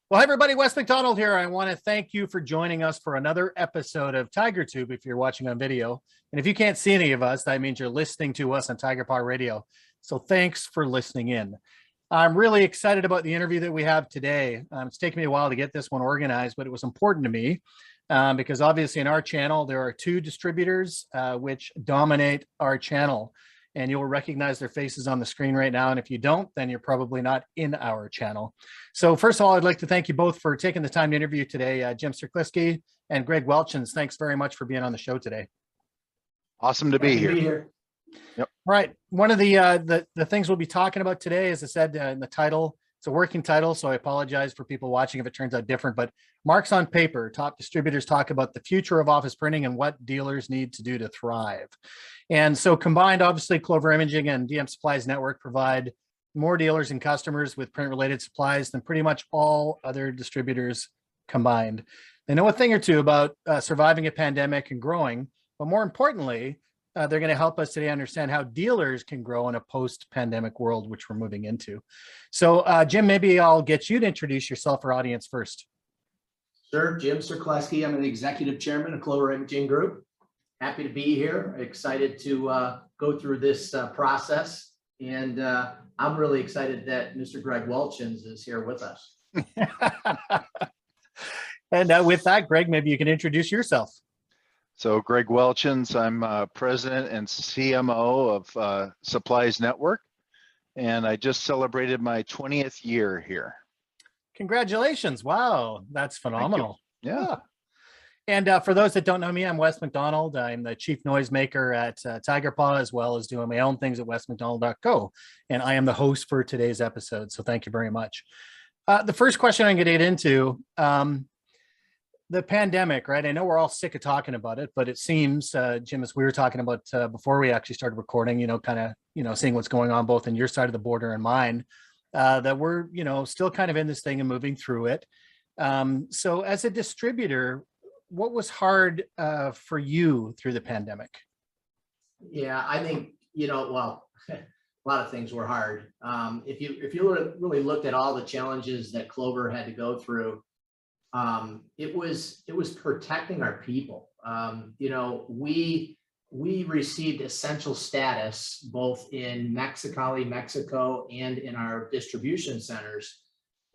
Well, hi everybody, Wes McDonald here. I want to thank you for joining us for another episode of TigerTube if you're watching on video. And if you can't see any of us, that means you're listening to us on Tiger Paw Radio. So thanks for listening in. I'm really excited about the interview that we have today. It's taken me a while to get this one organized, but it was important to me because obviously in our channel, there are two distributors which dominate our channel. And you'll recognize their faces on the screen right now. And if you don't, then you're probably not in our channel. So first of all, I'd like to thank you both for taking the time to interview today, Jim Cerkleski and Greg Welchans. Thanks very much for being on the show today. Awesome to be here. Yep. Right. One of the things we'll be talking about today, as I said in the title, it's a working title, so I apologize for people watching if it turns out different, but Marks on Paper, top distributors talk about the future of office printing and what dealers need to do to thrive. And so combined, obviously, Clover Imaging and DM Supplies Network provide more dealers and customers with print-related supplies than pretty much all other distributors combined. They know a thing or two about surviving a pandemic and growing, but more importantly, they're going to help us today understand how dealers can grow in a post-pandemic world, which we're moving into. So Jim, maybe I'll get you to introduce yourself for audience first. Sure, Jim Cerkleski. I'm the executive chairman of Clover Imaging Group. Happy to be here. Excited to go through this process. And I'm really excited that Mr. Greg Welchans is here with us. And with that, Greg, maybe you can introduce yourself. So Greg Welchans, I'm president and CMO of Supplies Network, and I just celebrated my 20th year here. Congratulations. Wow, that's phenomenal. Yeah. And for those that don't know me, I'm Wes McDonald. I'm the chief noisemaker at Tiger Paw, as well as doing my own things at wesmcdonald.co. And I am the host for today's episode. So thank you very much. The first question I'm going to get into, the pandemic, right? I know we're all sick of talking about it, but it seems, Jim, as we were talking about before we actually started recording, seeing what's going on both in your side of the border and mine, that we're, still kind of in this thing and moving through it. So as a distributor, what was hard for you through the pandemic? Yeah, I think, well, a lot of things were hard. If you really looked at all the challenges that Clover had to go through, it was protecting our people. We received essential status both in Mexicali, Mexico, and in our distribution centers.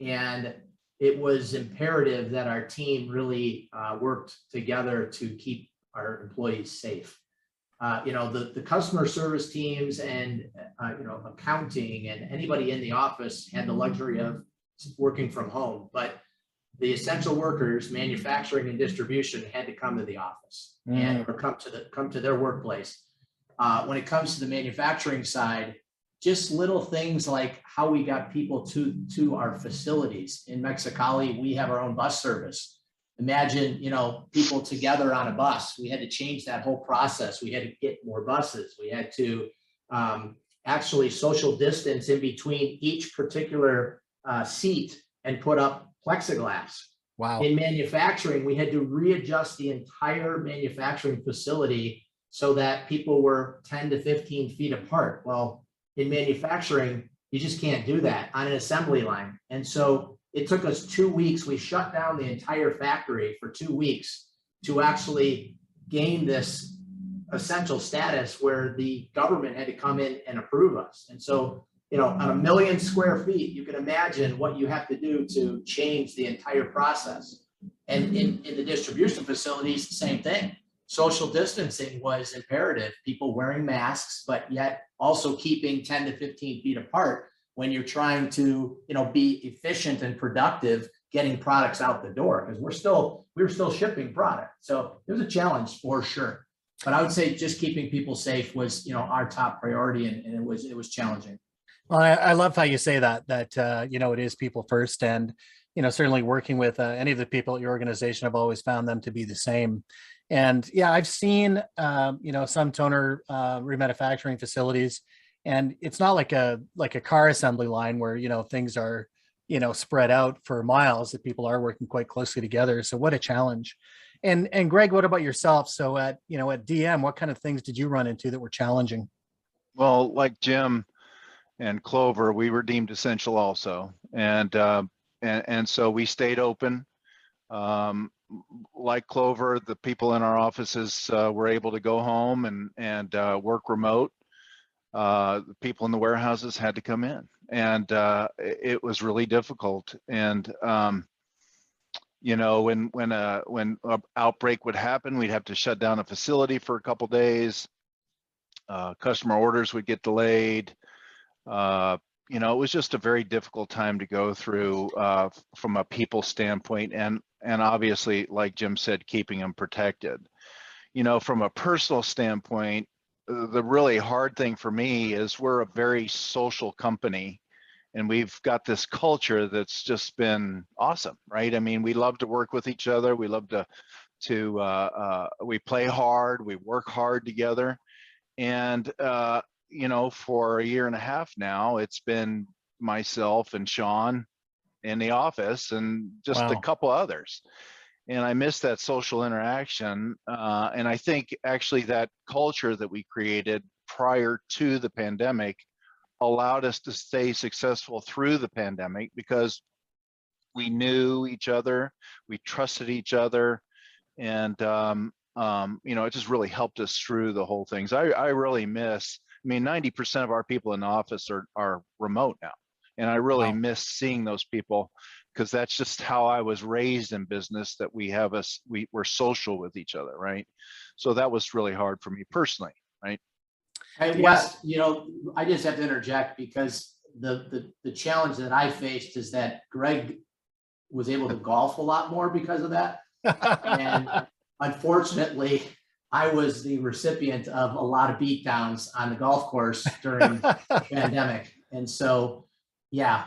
And it was imperative that our team really worked together to keep our employees safe. The customer service teams and, accounting and anybody in the office had the luxury of working from home, but the essential workers, manufacturing and distribution, had to come to the office or come to their workplace. When it comes to the manufacturing side, just little things like how we got people to our facilities. In Mexicali, we have our own bus service. Imagine, people together on a bus. We had to change that whole process. We had to get more buses. We had to actually social distance in between each particular seat and put up plexiglass. Wow. In manufacturing, we had to readjust the entire manufacturing facility so that people were 10 to 15 feet apart. Well, in manufacturing, you just can't do that on an assembly line. And so it took us 2 weeks. We shut down the entire factory for 2 weeks to actually gain this essential status where the government had to come in and approve us. And so, on 1 million square feet, you can imagine what you have to do to change the entire process. And in the distribution facilities, the same thing. Social distancing was imperative, people wearing masks, but yet also keeping 10 to 15 feet apart when you're trying to, be efficient and productive getting products out the door, because we were still shipping product. So it was a challenge for sure. But I would say just keeping people safe was, our top priority, and it was challenging. Well, I love how you say that, it is people first. And, certainly working with any of the people at your organization, I've always found them to be the same. And yeah, I've seen, some toner remanufacturing facilities, and it's not like a car assembly line where, things are, spread out for miles, that people are working quite closely together. So what a challenge. And Greg, what about yourself? So at DM, what kind of things did you run into that were challenging? Well, like Jim and Clover, we were deemed essential also. And and so we stayed open. Like Clover, the people in our offices were able to go home and work remote. The people in the warehouses had to come in, and it was really difficult. And you know, when an outbreak would happen, we'd have to shut down a facility for a couple days. Customer orders would get delayed. You know, it was just a very difficult time to go through from a people standpoint, and obviously, like Jim said, keeping them protected. You know, from a personal standpoint, the really hard thing for me is we're a very social company, and we've got this culture that's just been awesome, right? I mean, we love to work with each other. We love to we play hard, we work hard together, and you know, for a year and a half now, it's been myself and Sean in the office and just a couple others. And I miss that social interaction. And I think actually that culture that we created prior to the pandemic allowed us to stay successful through the pandemic because we knew each other, we trusted each other, and you know, it just really helped us through the whole things. I really miss, I mean, 90% of our people in the office are remote now. And I really miss seeing those people because that's just how I was raised in business, that we're social with each other, right? So that was really hard for me personally, right? Hey, Wes, you know, I just have to interject because the challenge that I faced is that Greg was able to golf a lot more because of that. And unfortunately, I was the recipient of a lot of beatdowns on the golf course during the pandemic. And so, yeah,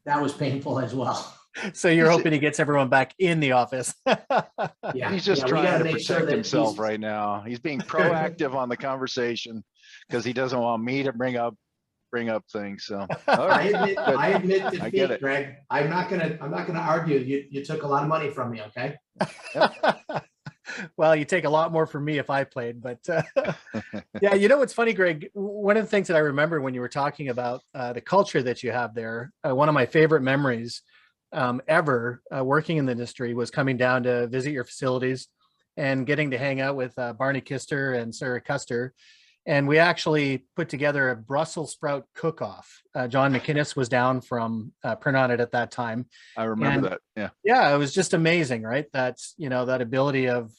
that was painful as well. So you're hoping he gets everyone back in the office. Yeah, he's just trying to make sure protect that himself right now. He's being proactive on the conversation because he doesn't want me to bring up things. So all right. I admit I get defeat, it. Greg. I'm not gonna argue. You took a lot of money from me, okay? Well, you take a lot more from me if I played, but yeah, you know what's funny, Greg? One of the things that I remember when you were talking about the culture that you have there, one of my favorite memories ever working in the industry was coming down to visit your facilities and getting to hang out with Barney Kister and Sarah Custer. And we actually put together a Brussels sprout cook-off. John McInnes was down from Print On It at that time. I remember that. Yeah. Yeah, it was just amazing, right? That's, you know, that ability of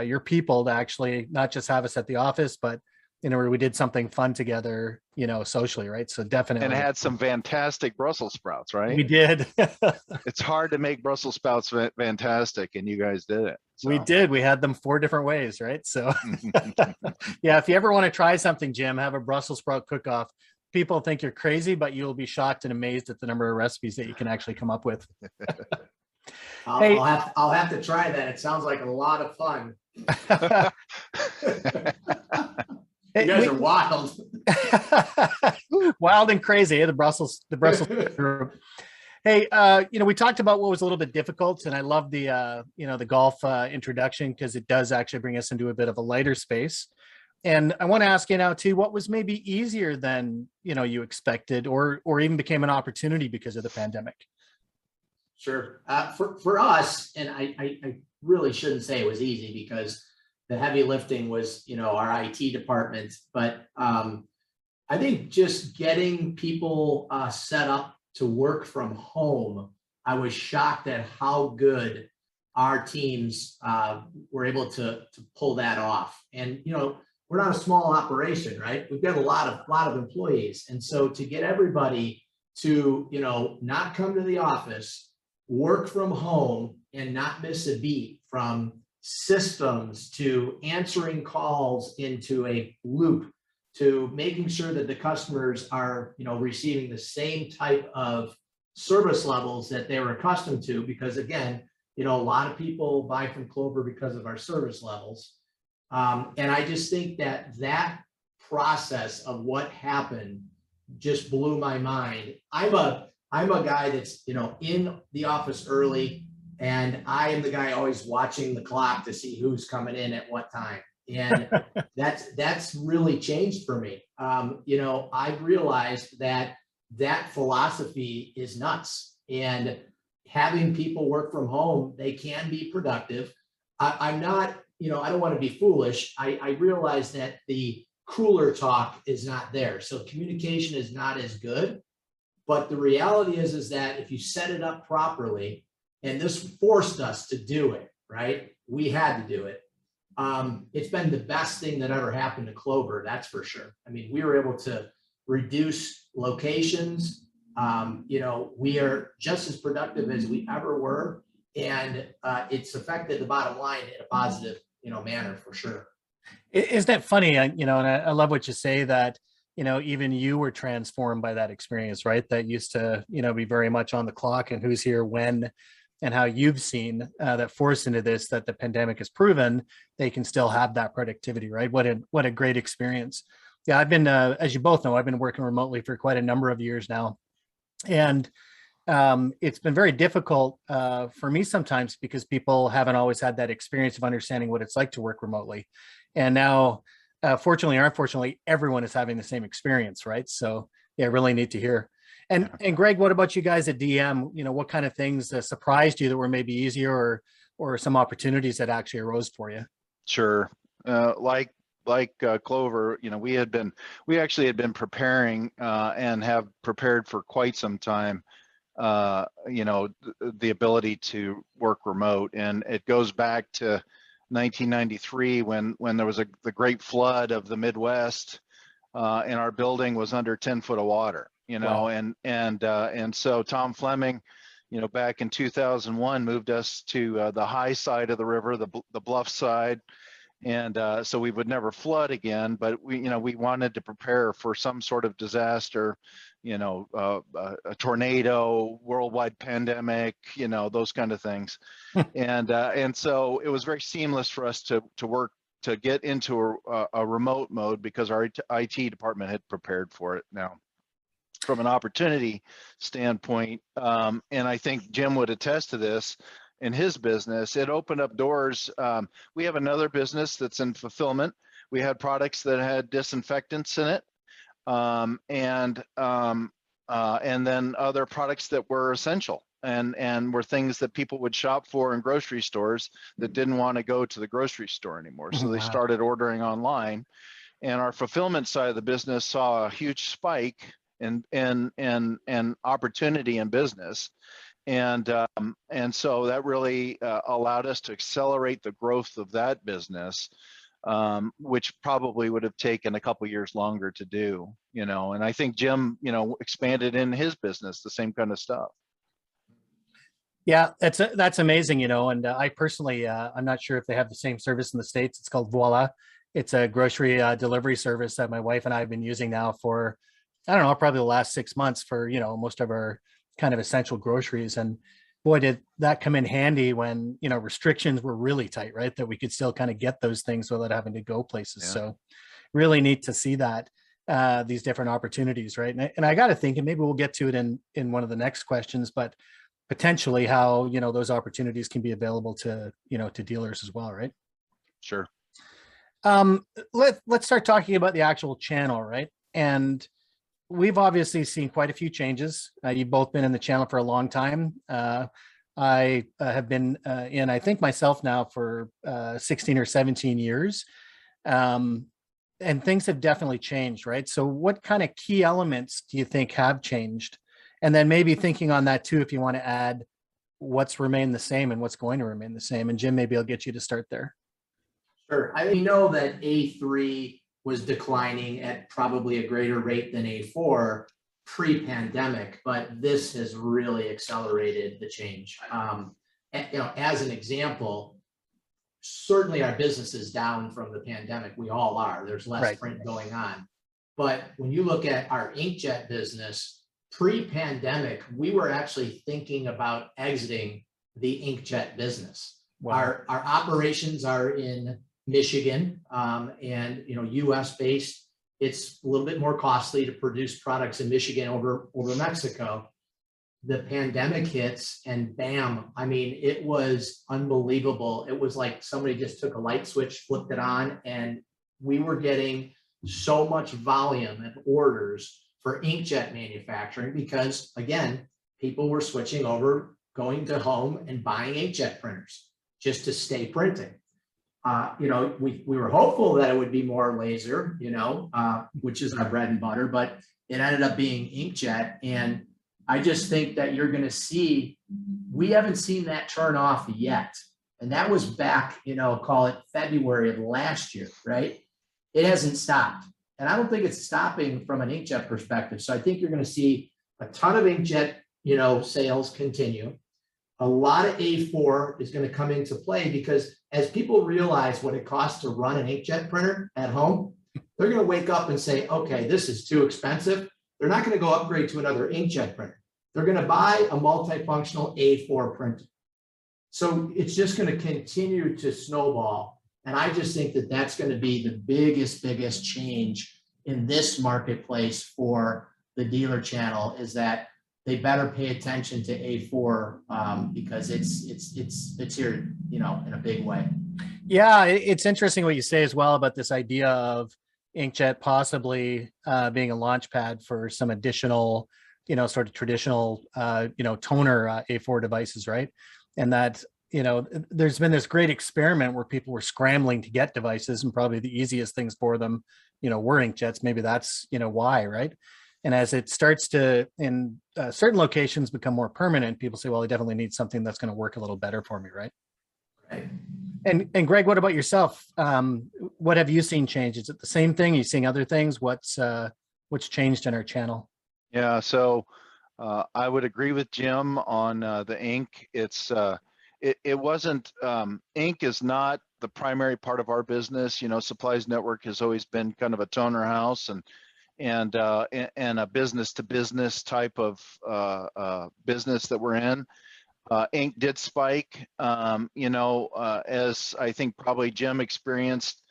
your people to actually not just have us at the office, but you know, where we did something fun together, you know, socially, right? So definitely. And had some fantastic Brussels sprouts, right? We did. It's hard to make Brussels sprouts fantastic, and you guys did it. So. We did. We had them 4 different ways, right? So yeah, if you ever want to try something, Jim, have a Brussels sprout cook-off. People think you're crazy, but you'll be shocked and amazed at the number of recipes that you can actually come up with. I'll have to try that. It sounds like a lot of fun. You guys are wild. Wild and crazy, the Brussels group. Hey, you know, we talked about what was a little bit difficult, and I love the you know, the golf introduction because it does actually bring us into a bit of a lighter space. And I want to ask you now too, what was maybe easier than, you know, you expected, or even became an opportunity because of the pandemic? Sure. For us, and I really shouldn't say it was easy because the heavy lifting was, you know, our IT department. But I think just getting people set up to work from home, I was shocked at how good our teams were able to pull that off. And, you know, we're not a small operation, right? We've got a lot of employees. And so to get everybody to, you know, not come to the office, work from home, and not miss a beat, from systems to answering calls into a loop to making sure that the customers are, you know, receiving the same type of service levels that they were accustomed to, because again, you know, a lot of people buy from Clover because of our service levels. And I just think that process of what happened just blew my mind. I'm a guy that's, you know, in the office early, and I am the guy always watching the clock to see who's coming in at what time. And that's really changed for me. You know, I've realized that philosophy is nuts. And having people work from home, they can be productive. I'm not, I don't want to be foolish. I realize that the cooler talk is not there. So communication is not as good. But the reality is that if you set it up properly, and this forced us to do it, right? We had to do it. It's been the best thing that ever happened to Clover, that's for sure. I mean, we were able to reduce locations. We are just as productive as we ever were. And it's affected the bottom line in a positive, manner for sure. Isn't that funny? And I love what you say that, even you were transformed by that experience, right? That used to, be very much on the clock and who's here when, and how you've seen that force into this, that the pandemic has proven they can still have that productivity, right? What a great experience. Yeah, I've been, as you both know, I've been working remotely for quite a number of years now. And it's been very difficult for me sometimes because people haven't always had that experience of understanding what it's like to work remotely. And now, fortunately or unfortunately, everyone is having the same experience, right? So yeah, really neat to hear. And Greg, what about you guys at DM? What kind of things surprised you that were maybe easier or some opportunities that actually arose for you? Sure. Like Clover, we actually had been preparing and have prepared for quite some time, the ability to work remote. And it goes back to 1993 when there was the great flood of the Midwest, and our building was under 10 foot of water, Wow. and so Tom Fleming, back in 2001 moved us to the high side of the river, the bluff side. And so we would never flood again, but we wanted to prepare for some sort of disaster, a tornado, worldwide pandemic, those kind of things. And so it was very seamless for us to work, to get into a remote mode because our IT department had prepared for it. Now, from an opportunity standpoint, and I think Jim would attest to this, in his business, it opened up doors. We have another business that's in fulfillment. We had products that had disinfectants in it, and then other products that were essential and were things that people would shop for in grocery stores that didn't want to go to the grocery store anymore. So they started ordering online, and our fulfillment side of the business saw a huge spike in opportunity in business. And so that really allowed us to accelerate the growth of that business, which probably would have taken a couple years longer to do, and I think Jim, expanded in his business, the same kind of stuff. Yeah, that's amazing, and I personally, I'm not sure if they have the same service in the States. It's called Voila. It's a grocery delivery service that my wife and I have been using now for, I don't know, probably the last 6 months for, most of our kind of essential groceries. And boy, did that come in handy when, restrictions were really tight, right? That we could still kind of get those things without having to go places. Yeah. So really neat to see that, these different opportunities, right? And I got to think, and maybe we'll get to it in one of the next questions, but potentially how, those opportunities can be available to, to dealers as well, right? Sure. Let's start talking about the actual channel, right? And we've obviously seen quite a few changes. You've both been in the channel for a long time. I have been in, I think myself now for 16 or 17 years. And things have definitely changed, right? So what kind of key elements do you think have changed? And then maybe thinking on that too, if you want to add what's remained the same and what's going to remain the same. And Jim, maybe I'll get you to start there. Sure. I know that A3 was declining at probably a greater rate than A4 pre-pandemic, but this has really accelerated the change. As an example, certainly our business is down from the pandemic. We all are. There's less print going on. But when you look at our inkjet business, pre-pandemic, we were actually thinking about exiting the inkjet business. Wow. Our operations are in Michigan, and U.S. based. It's a little bit more costly to produce products in Michigan over Mexico. The pandemic hits and bam, I mean, it was unbelievable. It was like somebody just took a light switch, flipped it on, and we were getting so much volume and orders for inkjet manufacturing because, again, people were switching over going to home and buying inkjet printers just to stay printing. We were hopeful that it would be more laser, which is our bread and butter, but it ended up being inkjet. And I just think that you're going to see, we haven't seen that turn off yet. And that was back, call it February of last year, right? It hasn't stopped. And I don't think it's stopping from an inkjet perspective. So I think you're going to see a ton of inkjet, sales continue. A lot of A4 is going to come into play because as people realize what it costs to run an inkjet printer at home, they're going to wake up and say, okay, this is too expensive. They're not going to go upgrade to another inkjet printer. They're going to buy a multifunctional A4 printer. So it's just going to continue to snowball. And I just think that that's going to be the biggest change in this marketplace for the dealer channel, is that they better pay attention to A4 because it's here, in a big way. Yeah, it's interesting what you say as well about this idea of inkjet possibly being a launch pad for some additional, sort of traditional, toner A4 devices, right? And that, there's been this great experiment where people were scrambling to get devices, and probably the easiest things for them, were inkjets. Maybe that's, why, right? And as it starts to, in certain locations, become more permanent, people say, well, I definitely need something that's going to work a little better for me, right? Right. And Greg, what about yourself? What have you seen change? Is it the same thing? Are you seeing other things? What's changed in our channel? Yeah, so I would agree with Jim on the ink. It wasn't, ink is not the primary part of our business. Supplies Network has always been kind of a toner house and a business to business type of business that we're in. Ink did spike, as I think probably Jim experienced,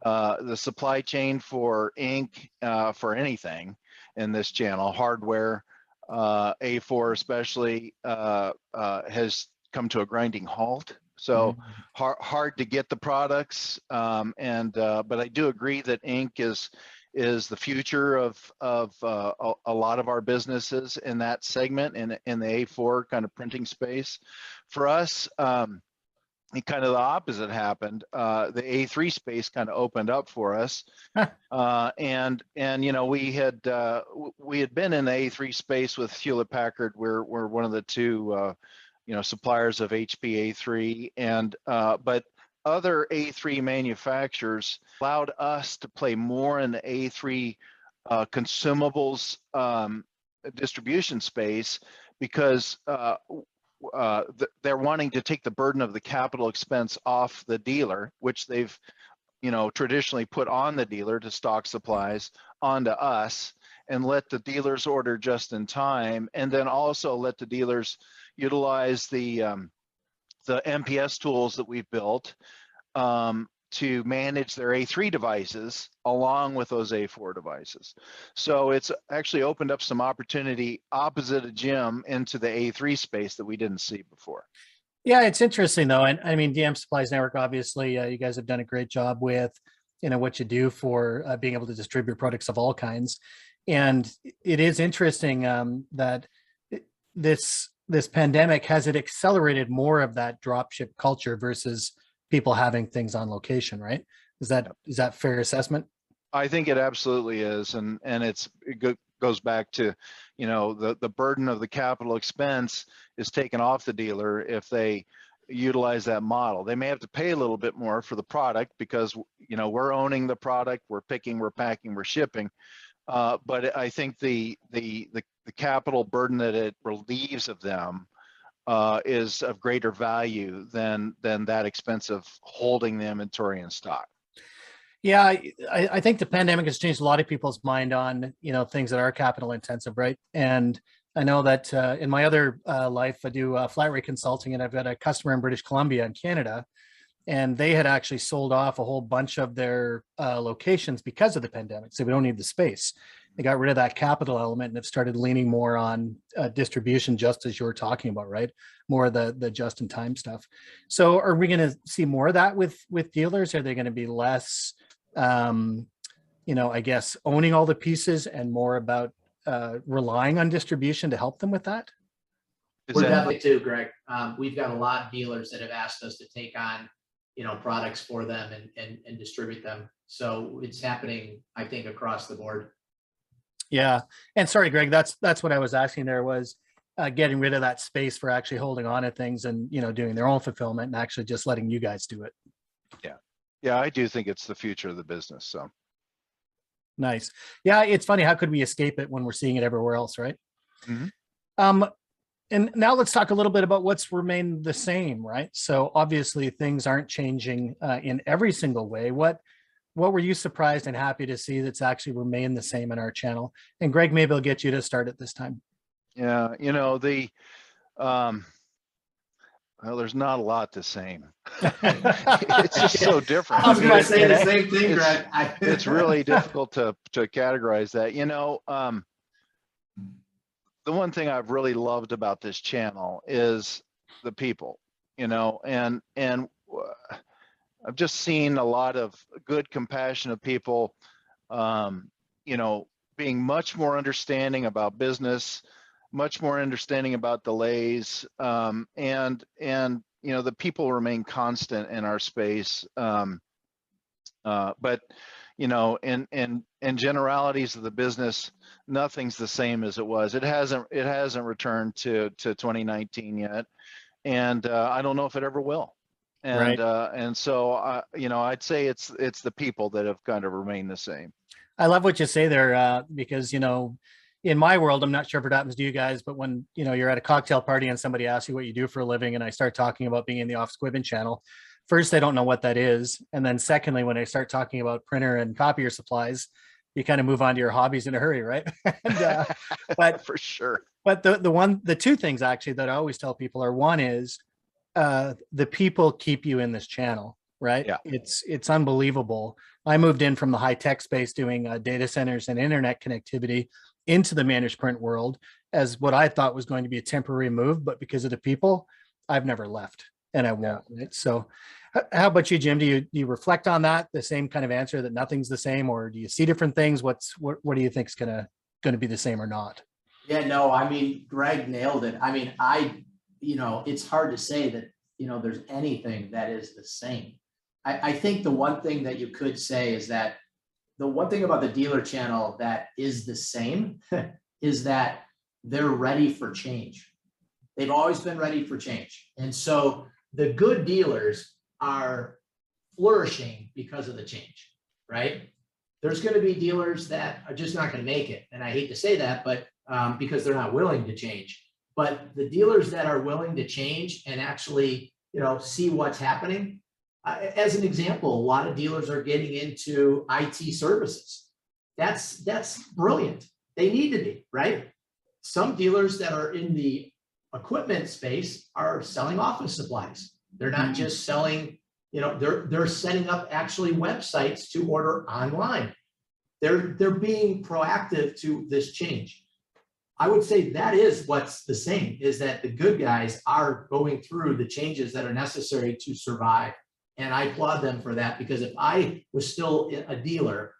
the supply chain for ink, for anything in this channel, hardware, A4 especially, has come to a grinding halt. So hard to get the products, but I do agree that ink is the future of a lot of our businesses in that segment, in the A4 kind of printing space. For us, kind of the opposite happened. The A3 space kind of opened up for us, and we had been in the A3 space with Hewlett Packard. We're one of the two suppliers of HP A3, and but other A3 manufacturers allowed us to play more in the A3 consumables distribution space because they're wanting to take the burden of the capital expense off the dealer, which they've traditionally put on the dealer to stock supplies, onto us, and let the dealers order just in time, and then also let the dealers utilize the MPS tools that we've built to manage their A3 devices along with those A4 devices. So it's actually opened up some opportunity opposite of Jim into the A3 space that we didn't see before. Yeah, it's interesting though. And I mean, DM Supplies Network, obviously, you guys have done a great job with, what you do for being able to distribute products of all kinds. And it is interesting that this pandemic, has it accelerated more of that dropship culture versus people having things on location, right? Is that fair assessment? I think it absolutely is, and it goes back to, the burden of the capital expense is taken off the dealer if they utilize that model. They may have to pay a little bit more for the product because we're owning the product, we're picking, we're packing, we're shipping. But I think the capital burden that it relieves of them is of greater value than that expense of holding the inventory in stock. Yeah, I think the pandemic has changed a lot of people's mind on, things that are capital intensive, right? And I know that in my other life, I do flat rate consulting, and I've got a customer in British Columbia in Canada, and they had actually sold off a whole bunch of their locations because of the pandemic. So we don't need the space. They got rid of that capital element and have started leaning more on distribution, just as you were talking about, right? More of the just-in-time stuff. So are we going to see more of that with dealers? Are they going to be less, I guess, owning all the pieces and more about relying on distribution to help them with that? Is We're that, definitely too, Greg. We've got a lot of dealers that have asked us to take on, products for them and distribute them. So it's happening, I think, across the board. Yeah. And sorry, Greg, that's what I was asking there was getting rid of that space for actually holding on to things and, doing their own fulfillment and actually just letting you guys do it. yeah, I do think it's the future of the business. So Nice. Yeah. It's funny. How could we escape it when we're seeing it everywhere else? Right. Mhm. And now let's talk a little bit about what's remained the same, right? So obviously things aren't changing in every single way. What were you surprised and happy to see that's actually remained the same in our channel? And Greg, maybe I'll get you to start it this time. yeah, well, there's not a lot the same. It's just so different. I was going to Right, say the yeah. same thing, It's- Greg. It's really difficult to categorize that. The one thing I've really loved about this channel is the people, and I've just seen a lot of good, compassionate people, being much more understanding about business, much more understanding about delays, and the people remain constant in our space. But in generalities of the business, nothing's the same as it was. It hasn't returned to 2019 yet, and I don't know if it ever will. And Right. and so I'd say it's the people that have kind of remained the same. I love what you say there because, in my world, I'm not sure if it happens to you guys, but when, you're at a cocktail party and somebody asks you what you do for a living and I start talking about being in the office equipment channel, first, I don't know what that is. And then secondly, when I start talking about printer and copier supplies, you kind of move on to your hobbies in a hurry, right? and, but For sure. but the two things actually that I always tell people are one is the people keep you in this channel, right? Yeah. It's unbelievable. I moved in from the high tech space doing data centers and internet connectivity into the managed print world as what I thought was going to be a temporary move, but because of the people, I've never left and I won't. Right? So how about you, Jim? Do you reflect on that? The same kind of answer that nothing's the same, or do you see different things? What do you think is gonna be the same or not? Yeah, no, Greg nailed it. It's hard to say that, there's anything that is the same. I think the one thing that you could say is that the one thing about the dealer channel that is the same is that they're ready for change. They've always been ready for change. And so the good dealers are flourishing because of the change, right? There's going to be dealers that are just not going to make it. And I hate to say that, but because they're not willing to change. But the dealers that are willing to change and actually, see what's happening, as an example, a lot of dealers are getting into IT services. That's brilliant. They need to be, right? Some dealers that are in the equipment space are selling office supplies. They're not just selling, they're setting up actually websites to order online. They're being proactive to this change. I would say that is what's the same, is that the good guys are going through the changes that are necessary to survive. And I applaud them for that, because if I was still a dealer,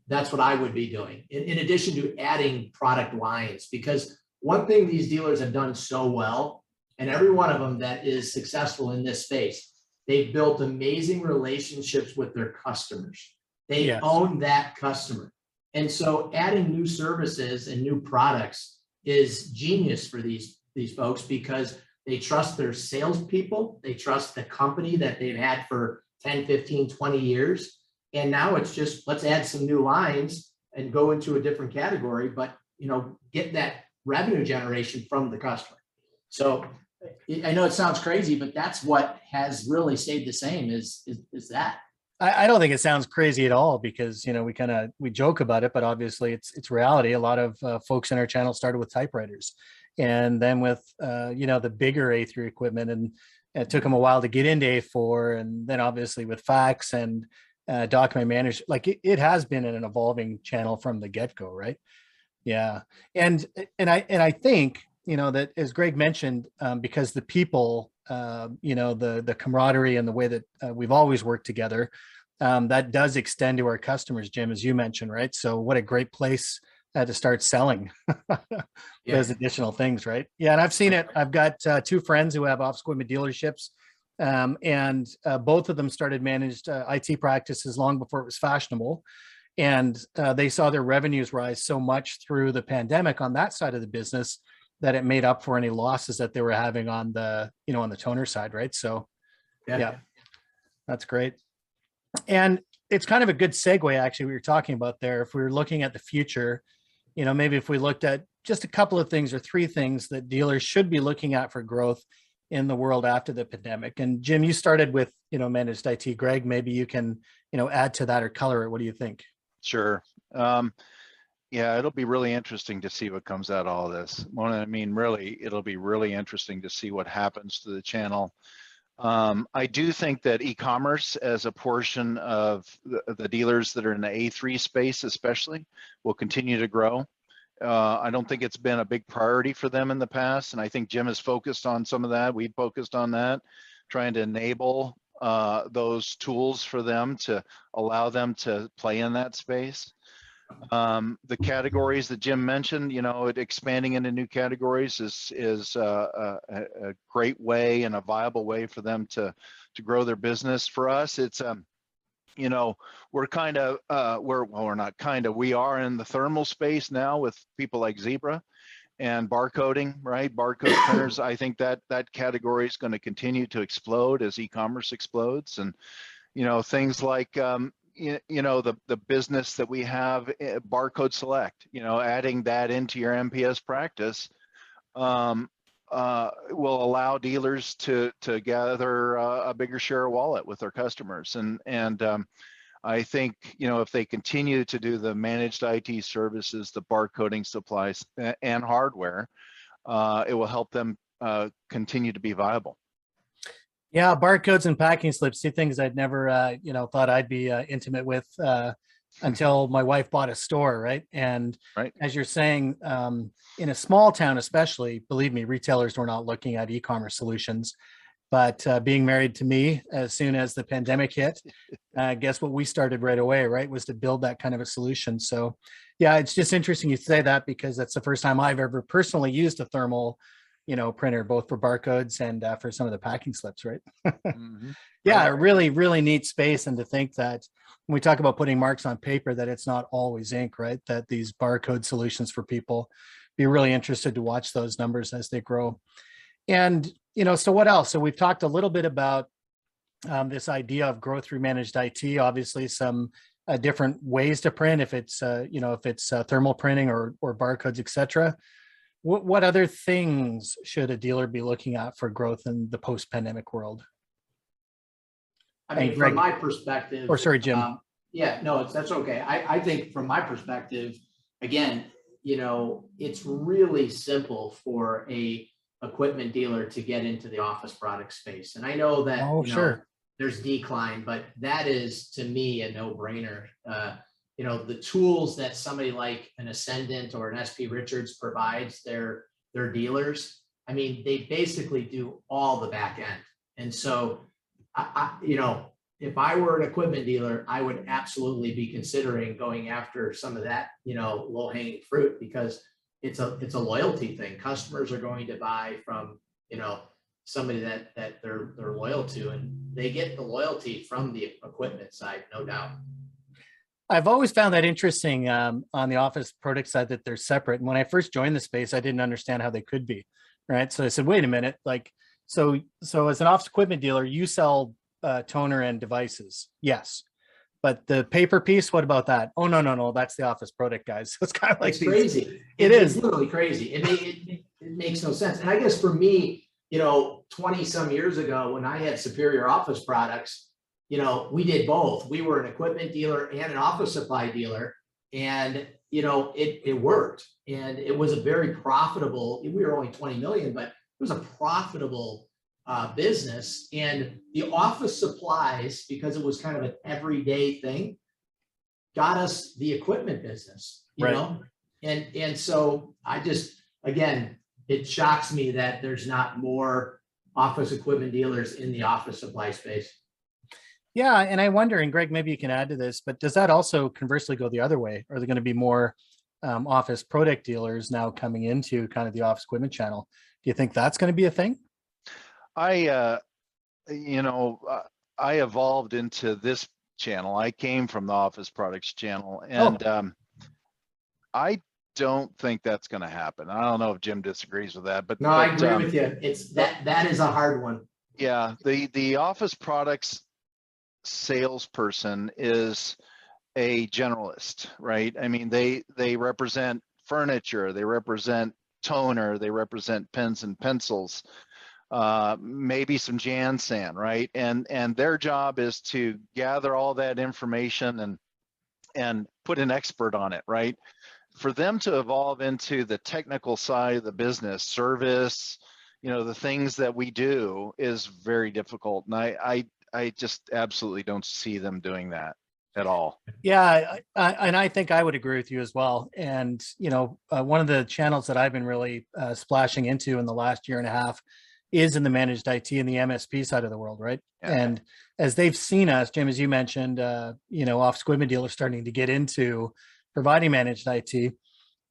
that's what I would be doing, in addition to adding product lines. Because one thing these dealers have done so well, and every one of them that is successful in this space, they've built amazing relationships with their customers. They Yes. own that customer. And so adding new services and new products is genius for these folks, because they trust their salespeople. They trust the company that they've had for 10, 15, 20 years. And now it's just, let's add some new lines and go into a different category, but get that revenue generation from the customer. So I know it sounds crazy, but that's what has really stayed the same is that. I don't think it sounds crazy at all, because we joke about it, but obviously it's reality. A lot of folks in our channel started with typewriters, and then with the bigger A3 equipment, and it took them a while to get into A4, and then obviously with fax and document management. Like it has been an evolving channel from the get-go, right? Yeah, and I think that, as Greg mentioned, because the people, the camaraderie and the way that we've always worked together, that does extend to our customers, Jim, as you mentioned, right? So what a great place to start selling Yeah. those additional things, right? Yeah, and I've seen it. I've got two friends who have office equipment dealerships, and both of them started managed IT practices long before it was fashionable, and they saw their revenues rise so much through the pandemic on that side of the business that it made up for any losses that they were having on the, on the toner side, right? So, yeah, that's great. And it's kind of a good segue, actually, what you're talking about there. If we were looking at the future, maybe if we looked at just a couple of things or three things that dealers should be looking at for growth in the world after the pandemic. And Jim, you started with, managed IT. Greg, maybe you can, add to that or color it. What do you think? Sure. Yeah, it'll be really interesting to see what comes out of all this. Really, it'll be really interesting to see what happens to the channel. I do think that e-commerce as a portion of the dealers that are in the A3 space especially will continue to grow. I don't think it's been a big priority for them in the past, and I think Jim has focused on some of that. We've focused on that, trying to enable those tools for them to allow them to play in that space. The categories that Jim mentioned, expanding into new categories is a great way and a viable way for them to grow their business. For us, it's we're kind of we are in the thermal space now with people like Zebra and barcoding, right? Barcode printers. I think that category is going to continue to explode as e-commerce explodes, and things like the business that we have, barcode select, adding that into your MPS practice will allow dealers to gather a bigger share of wallet with their customers. And I think, if they continue to do the managed IT services, the barcoding supplies and hardware, it will help them continue to be viable. Yeah, barcodes and packing slips, two things I'd never, thought I'd be intimate with until my wife bought a store, right? And as you're saying, in a small town especially, believe me, retailers were not looking at e-commerce solutions. But being married to me, as soon as the pandemic hit, guess what we started right away, right? Was to build that kind of a solution. So yeah, it's just interesting you say that, because that's the first time I've ever personally used a thermal printer, both for barcodes and for some of the packing slips, right? Mm-hmm. Yeah, really, really neat space. And to think that when we talk about putting marks on paper, that it's not always ink, right? That these barcode solutions for people, be really interested to watch those numbers as they grow. And, so what else? So we've talked a little bit about this idea of growth through managed IT, obviously some different ways to print, if it's, thermal printing or barcodes, et cetera. What other things should a dealer be looking at for growth in the post-pandemic world? I mean, Greg, from my perspective, or sorry, Jim. Yeah, no, that's okay. I think from my perspective, again, it's really simple for a equipment dealer to get into the office product space. And I know that, Sure. There's decline, but that is, to me, a no-brainer. The tools that somebody like an Ascendant or an SP Richards provides their dealers, I mean, they basically do all the back end. And so, if I were an equipment dealer, I would absolutely be considering going after some of that, low-hanging fruit, because it's a loyalty thing. Customers are going to buy from, somebody that they're loyal to, and they get the loyalty from the equipment side, no doubt. I've always found that interesting on the office product side, that they're separate. And when I first joined the space, I didn't understand how they could be, right? So I said, wait a minute, so as an office equipment dealer, you sell toner and devices, yes, but the paper piece, what about that? Oh, no, that's the office product, guys. So it's kind of like it's crazy. It's literally crazy. It makes no sense. And I guess for me, 20 some years ago, when I had Superior Office Products, we did both. We were an equipment dealer and an office supply dealer, and it worked, and it was a very profitable. We were only 20 million, but it was a profitable business. And the office supplies, because it was kind of an everyday thing, got us the equipment business, you know? And so I just, again, it shocks me that there's not more office equipment dealers in the office supply space. Yeah, and I wonder, and Greg, maybe you can add to this, but does that also conversely go the other way? Are there going to be more office product dealers now coming into kind of the office equipment channel. Do you think that's going to be a thing? You know, I evolved into this channel. I came from the office products channel, and I don't think that's going to happen. I don't know if Jim disagrees with that, but no, I agree with you. It's that is a hard one. Yeah, the office products salesperson is a generalist, right? I mean, they represent furniture, they represent toner, they represent pens and pencils, maybe some Jansan, right? And their job is to gather all that information and put an expert on it, right? For them to evolve into the technical side of the business, service, you know, the things that we do is very difficult. And I just absolutely don't see them doing that at all. Yeah, and I think I would agree with you as well. And, you know, one of the channels that I've been really splashing into in the last year and a half is in the managed IT and the MSP side of the world, right? Yeah. And as they've seen us, Jim, as you mentioned, you know, office equipment dealers starting to get into providing managed IT.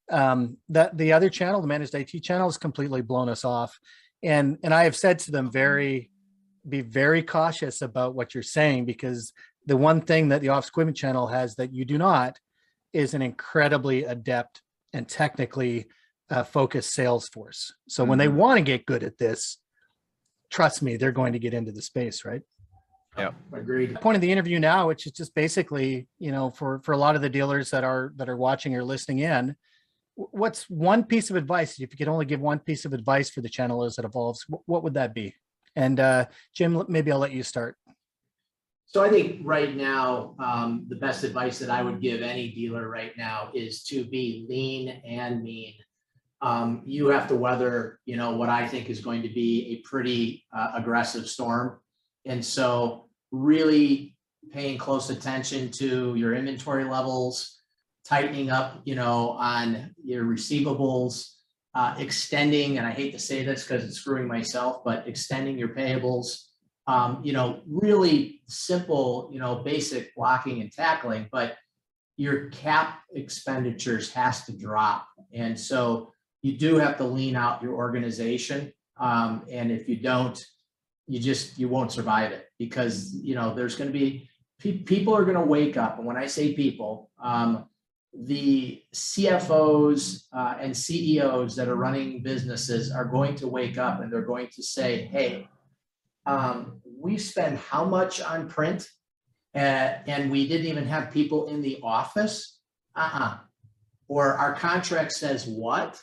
That the other channel, the managed IT channel, has completely blown us off. And I have said to them, be very cautious about what you're saying, because the one thing that the office equipment channel has that you do not is an incredibly adept and technically focused sales force. So when they want to get good at this, trust me, they're going to get into the space, right? Yeah, agreed. Point of the interview now, which is just basically, you know, for a lot of the dealers that are watching or listening in, what's one piece of advice, if you could only give one piece of advice for the channel as it evolves, what would that be? And Jim, maybe I'll let you start. So I think right now, the best advice that I would give any dealer right now is to be lean and mean. You have to weather, you know, what I think is going to be a pretty aggressive storm. And so really paying close attention to your inventory levels, tightening up, you know, on your receivables, extending, and I hate to say this because it's screwing myself, but extending your payables, you know, really simple, you know, basic blocking and tackling, but your cap expenditures has to drop. And so you do have to lean out your organization. And if you don't, you won't survive it, because, you know, there's going to be, people are going to wake up. And when I say people, the CFOs and CEOs that are running businesses are going to wake up and they're going to say, hey, we spend how much on print and we didn't even have people in the office? Or our contract says what?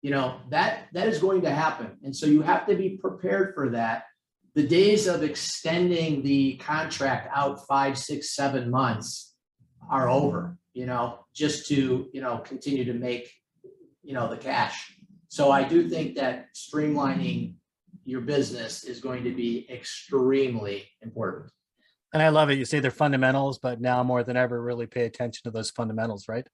You know, that is going to happen. And so you have to be prepared for that. The days of extending the contract out 5, 6, 7 months are over, you know, just to, you know, continue to make, you know, the cash. So I do think that streamlining your business is going to be extremely important. And I love it. You say they're fundamentals, but now more than ever, really pay attention to those fundamentals, right?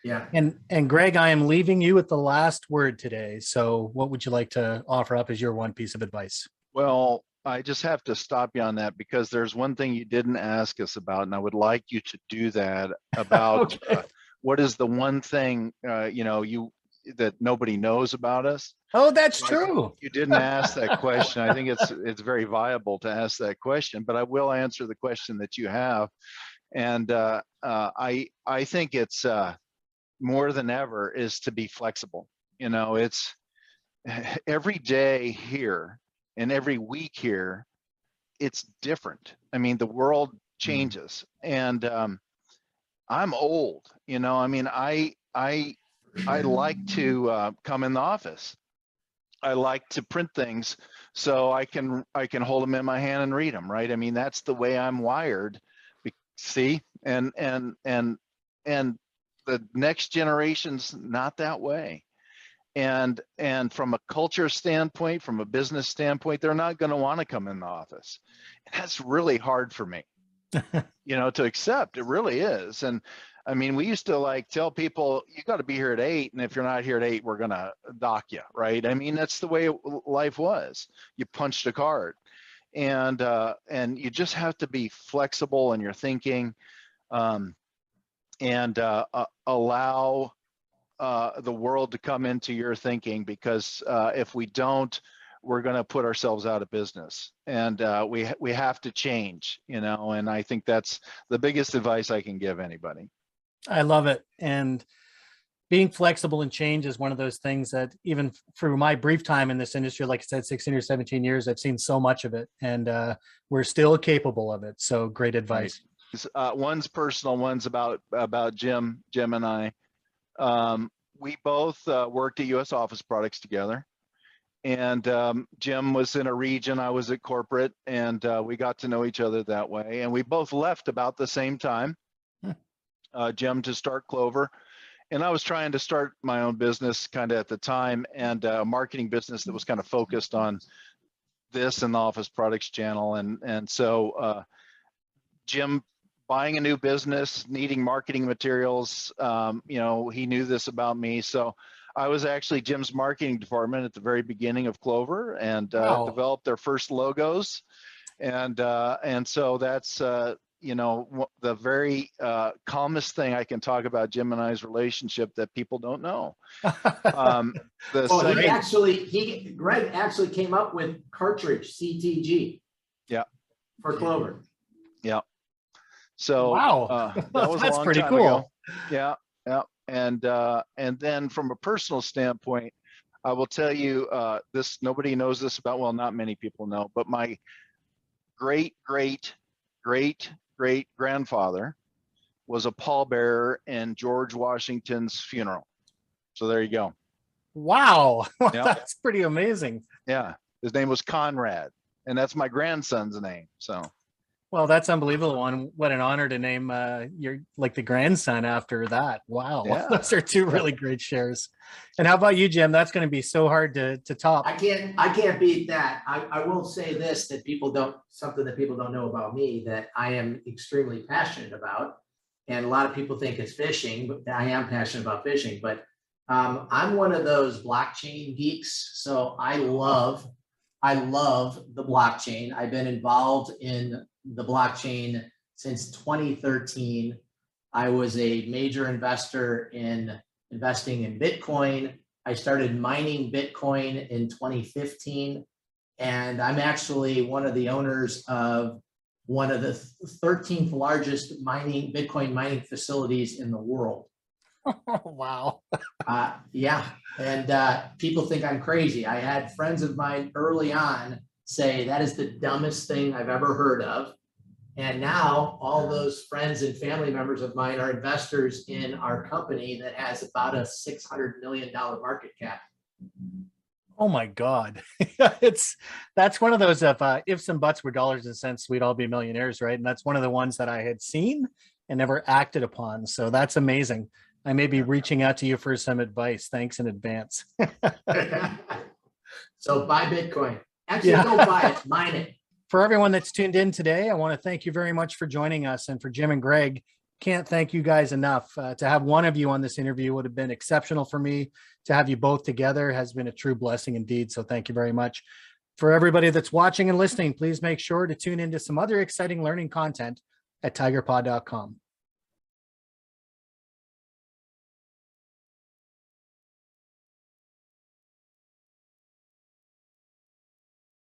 Yeah. And Greg, I am leaving you with the last word today. So what would you like to offer up as your one piece of advice? Well, I just have to stop you on that, because there's one thing you didn't ask us about, and I would like you to do that about Okay. what is the one thing, you know, that nobody knows about us. Oh, that's true. You didn't ask that question. I think it's very viable to ask that question, but I will answer the question that you have. And I think it's more than ever is to be flexible. You know, it's every day here and every week here, it's different. I mean, the world changes, and I'm old. You know, I mean, I like to come in the office. I like to print things so I can hold them in my hand and read them, right? I mean, that's the way I'm wired. See, and the next generation's not that way. And from a culture standpoint, from a business standpoint, they're not going to want to come in the office. And that's really hard for me, you know, to accept. It really is. And I mean, we used to like tell people, you got to be here at 8. And if you're not here at 8, we're going to dock you. Right. I mean, that's the way life was. You punched a card, and you just have to be flexible in your thinking, and allow the world to come into your thinking, because if we don't, we're going to put ourselves out of business, and we have to change, you know, and I think that's the biggest advice I can give anybody. I love it. And being flexible and change is one of those things that even through my brief time in this industry, like I said, 16 or 17 years, I've seen so much of it, and we're still capable of it. So great advice. One's personal, one's about Jim and I. We both worked at US Office Products together, and Jim was in a region, I was at corporate, and we got to know each other that way. And we both left about the same time. Jim to start Clover, and I was trying to start my own business kind of at the time, and a marketing business that was kind of focused on this and the office products channel. And so Jim buying a new business, needing marketing materials, you know, he knew this about me. So I was actually Jim's marketing department at the very beginning of Clover, and developed their first logos. And so that's, you know, the very calmest thing I can talk about Jim and I's relationship that people don't know. Greg actually came up with cartridge CTG. Yeah. For Clover. Yeah. So wow, that was that's a long pretty time cool. ago. Yeah. Yeah. And then from a personal standpoint, I will tell you this, nobody knows this about, well, not many people know, but my great grandfather was a pallbearer in George Washington's funeral. So there you go. Wow. Yeah. That's pretty amazing. Yeah. His name was Conrad, and that's my grandson's name. So. Well, that's unbelievable. And what an honor to name your like the grandson after that. Wow. Yeah. Those are two really great shares. And how about you, Jim? That's going to be so hard to top. I can't beat that. I will say this, that something that people don't know about me that I am extremely passionate about. And a lot of people think it's fishing, but I am passionate about fishing. But I'm one of those blockchain geeks. So I love the blockchain. I've been involved in the blockchain since 2013. I was a major investor in investing in Bitcoin. I started mining Bitcoin in 2015, and I'm actually one of the owners of one of the 13th largest Bitcoin mining facilities in the world. Wow. Yeah, and people think I'm crazy. I had friends of mine early on say that is the dumbest thing I've ever heard of. And now all those friends and family members of mine are investors in our company that has about a $600 million market cap. Oh my God. That's one of those ifs and buts were dollars and cents, we'd all be millionaires, right? And that's one of the ones that I had seen and never acted upon. So that's amazing. I may be reaching out to you for some advice. Thanks in advance. So buy Bitcoin. Actually, don't buy it, mine it. For everyone that's tuned in today, I want to thank you very much for joining us. And for Jim and Greg, can't thank you guys enough. To have one of you on this interview would have been exceptional for me. To have you both together has been a true blessing indeed. So thank you very much. For everybody that's watching and listening, please make sure to tune into some other exciting learning content at tigerpod.com.